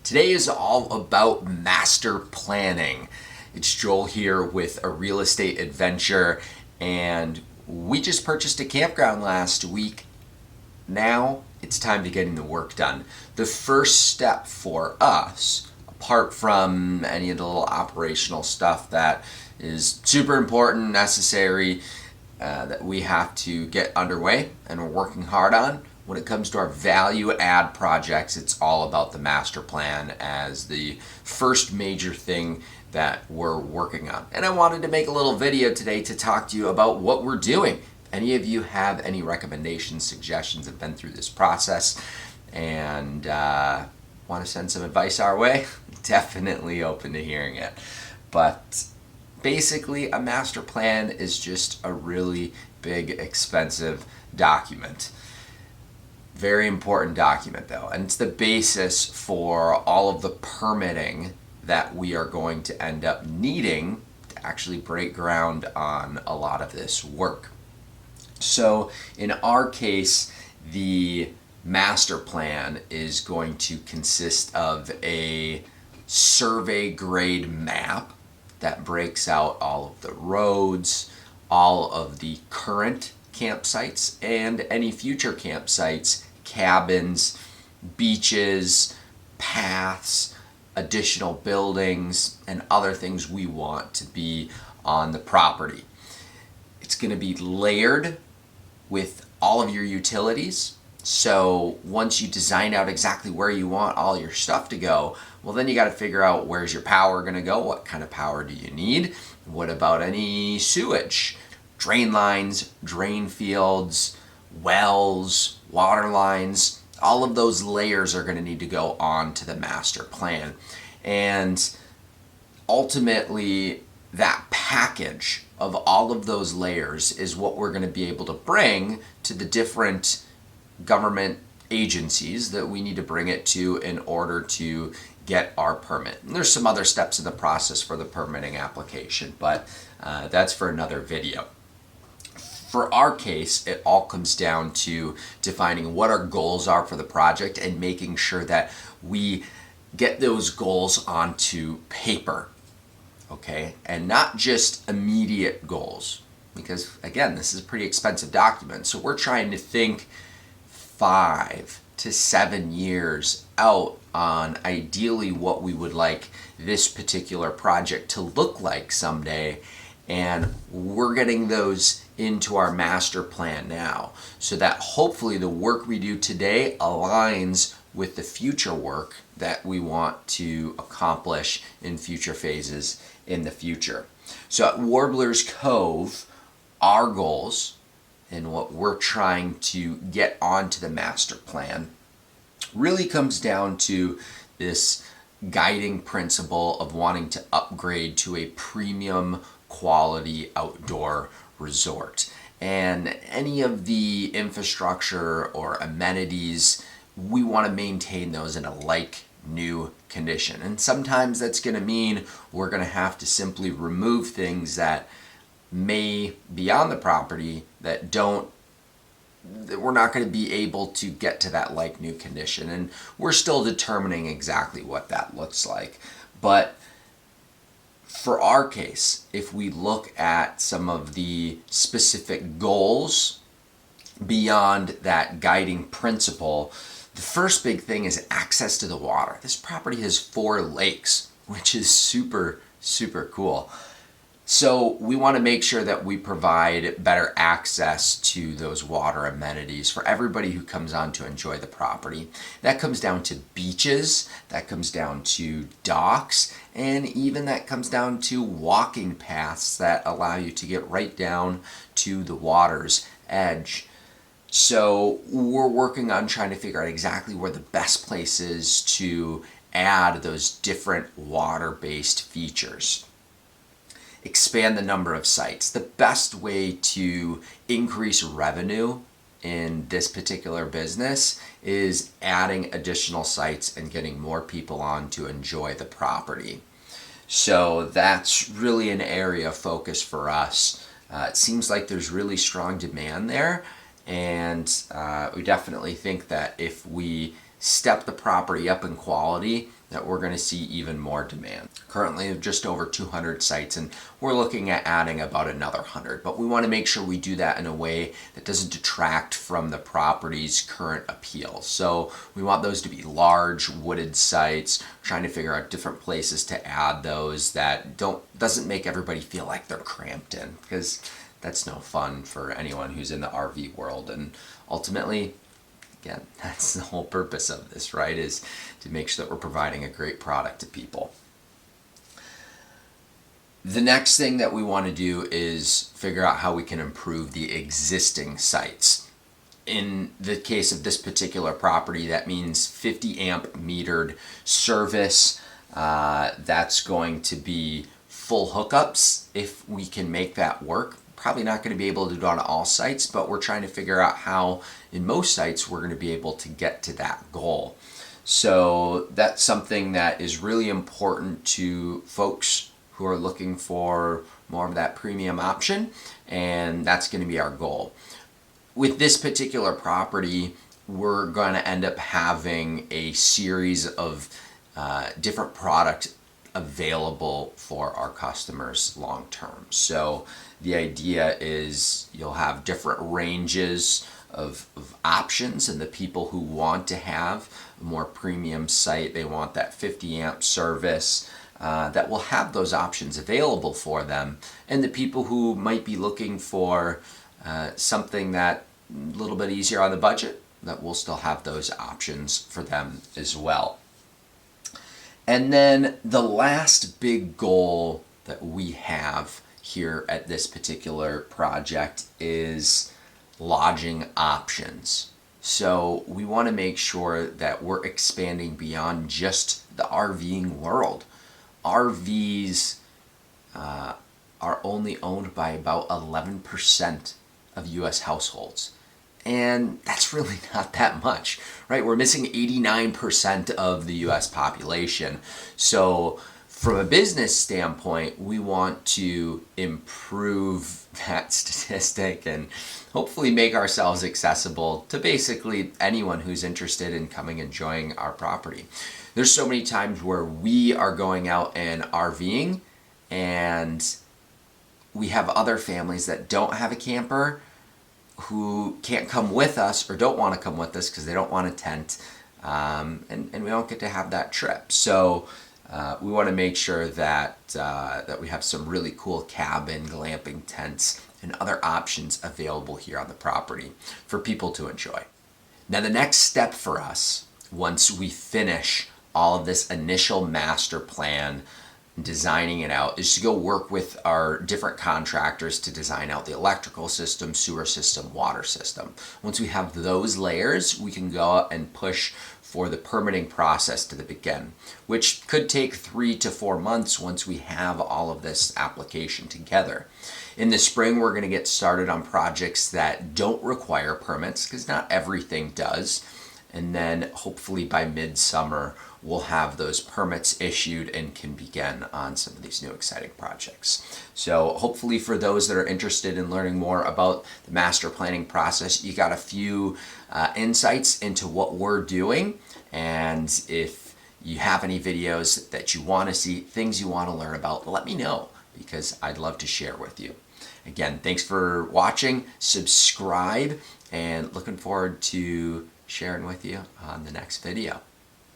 Today is all about master planning. It's Joel here with a real estate adventure, and we just purchased a campground last week. Now it's time to getting the work done. The first step for us, apart from any of the little operational stuff that is super important, necessary, that we have to get underway and we're working hard on. When it comes to our value add projects, it's all about the master plan as the first major thing that we're working on. And I wanted to make a little video today to talk to you about what we're doing. Any of you have any recommendations, suggestions, have been through this process and want to send some advice our way? Definitely open to hearing it. But basically, a master plan is just a really big, expensive document. Very important document though, and it's the basis for all of the permitting that we are going to end up needing to actually break ground on a lot of this work. So in our case, the master plan is going to consist of a survey grade map that breaks out all of the roads, all of the current campsites, and any future campsites, cabins, beaches, paths, additional buildings, and other things we want to be on the property. It's going to be layered with all of your utilities. So once you design out exactly where you want all your stuff to go, well, then you got to figure out where's your power going to go, what kind of power do you need, what about any sewage, drain lines, drain fields, wells, water lines. All of those layers are going to need to go on to the master plan. And ultimately, that package of all of those layers is what we're going to be able to bring to the different government agencies that we need to bring it to in order to get our permit. And there's some other steps in the process for the permitting application, but that's for another video. For our case, it all comes down to defining what our goals are for the project and making sure that we get those goals onto paper, okay? And not just immediate goals, because again, this is a pretty expensive document. So we're trying to think 5 to 7 years out on ideally what we would like this particular project to look like someday. And we're getting those into our master plan now so that hopefully the work we do today aligns with the future work that we want to accomplish in future phases in the future. So at Warblers Cove, our goals and what we're trying to get onto the master plan really comes down to this guiding principle of wanting to upgrade to a premium quality outdoor resort. And any of the infrastructure or amenities, we want to maintain those in a like new condition. And sometimes that's going to mean we're going to have to simply remove things that may be on the property that we're not going to be able to get to that like new condition. And we're still determining exactly what that looks like. But for our case, if we look at some of the specific goals beyond that guiding principle, the first big thing is access to the water. This property has 4 lakes, which is super, super cool. So we want to make sure that we provide better access to those water amenities for everybody who comes on to enjoy the property. That comes down to beaches, that comes down to docks, and even that comes down to walking paths that allow you to get right down to the water's edge. So we're working on trying to figure out exactly where the best place is to add those different water-based features. Expand the number of sites. The best way to increase revenue in this particular business is adding additional sites and getting more people on to enjoy the property. So that's really an area of focus for us. It seems like there's really strong demand there, and we definitely think that if we step the property up in quality, that we're going to see even more demand. Currently just over 200 sites, and we're looking at adding about another 100, but we want to make sure we do that in a way that doesn't detract from the property's current appeal. So we want those to be large wooded sites, trying to figure out different places to add those that doesn't make everybody feel like they're cramped in, because that's no fun for anyone who's in the RV world. And ultimately, again, that's the whole purpose of this, right? Is to make sure that we're providing a great product to people. The next thing that we want to do is figure out how we can improve the existing sites. In the case of this particular property, that means 50 amp metered service. That's going to be full hookups if we can make that work. Probably not going to be able to do it on all sites, but we're trying to figure out how in most sites we're going to be able to get to that goal. So that's something that is really important to folks who are looking for more of that premium option, and that's going to be our goal. With this particular property, we're going to end up having a series of different products available for our customers long term. So the idea is you'll have different ranges of options, and the people who want to have a more premium site, they want that 50 amp service, that will have those options available for them. And the people who might be looking for something that a little bit easier on the budget, that we'll still have those options for them as well. And then the last big goal that we have here at this particular project is lodging options. So we want to make sure that we're expanding beyond just the RVing world. RVs are only owned by about 11% of US households. And that's really not that much, right? We're missing 89% of the US population. So from a business standpoint, we want to improve that statistic and hopefully make ourselves accessible to basically anyone who's interested in coming and enjoying our property. There's so many times where we are going out and RVing, and we have other families that don't have a camper who can't come with us or don't want to come with us because they don't want a tent, and we don't get to have that trip. So we want to make sure that we have some really cool cabin, glamping tents, and other options available here on the property for people to enjoy. Now the next step for us, once we finish all of this initial master plan, designing it out, is to go work with our different contractors to design out the electrical system, sewer system, water system. Once we have those layers, we can go out and push for the permitting process to begin, which could take 3 to 4 months once we have all of this application together. In the spring, we're going to get started on projects that don't require permits, because not everything does. And then hopefully by midsummer, we'll have those permits issued and can begin on some of these new exciting projects. So hopefully for those that are interested in learning more about the master planning process, you got a few insights into what we're doing. And if you have any videos that you want to see, things you want to learn about, let me know, because I'd love to share with you. Again, thanks for watching, subscribe, and looking forward to sharing with you on the next video.